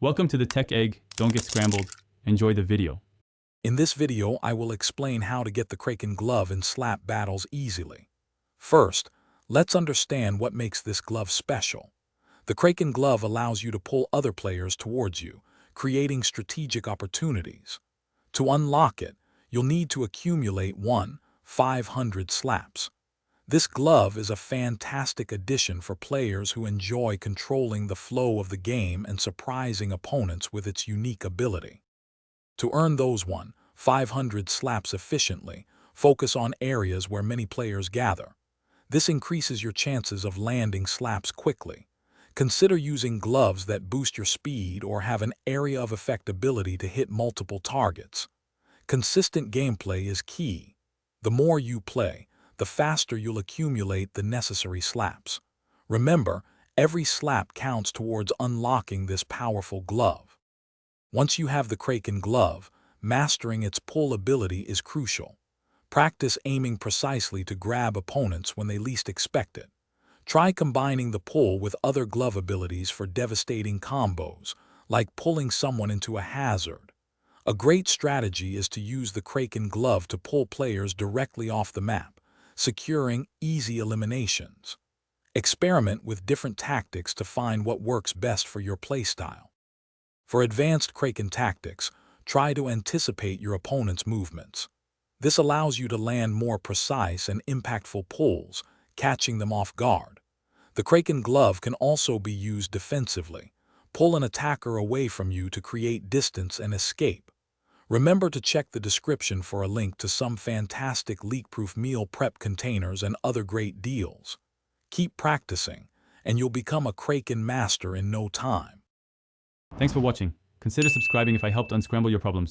Welcome to the Tech Egg. Don't get scrambled. Enjoy the video. In this video, I will explain how to get the Kraken glove in slap battles easily. First, let's understand what makes this glove special. The Kraken glove allows you to pull other players towards you, creating strategic opportunities. To unlock it, you'll need to accumulate 500 slaps. This glove is a fantastic addition for players who enjoy controlling the flow of the game and surprising opponents with its unique ability. To earn those 500 slaps efficiently, focus on areas where many players gather. This increases your chances of landing slaps quickly. Consider using gloves that boost your speed or have an area of effect ability to hit multiple targets. Consistent gameplay is key. The more you play, the faster you'll accumulate the necessary slaps. Remember, every slap counts towards unlocking this powerful glove. Once you have the Kraken glove, mastering its pull ability is crucial. Practice aiming precisely to grab opponents when they least expect it. Try combining the pull with other glove abilities for devastating combos, like pulling someone into a hazard. A great strategy is to use the Kraken glove to pull players directly off the map, securing easy eliminations. Experiment with different tactics to find what works best for your playstyle. For advanced Kraken tactics, try to anticipate your opponent's movements. This allows you to land more precise and impactful pulls, catching them off guard. The Kraken glove can also be used defensively. Pull an attacker away from you to create distance and escape. Remember to check the description for a link to some fantastic leak-proof meal prep containers and other great deals. Keep practicing, and you'll become a Kraken master in no time. Thanks for watching. Consider subscribing if I helped unscramble your problems.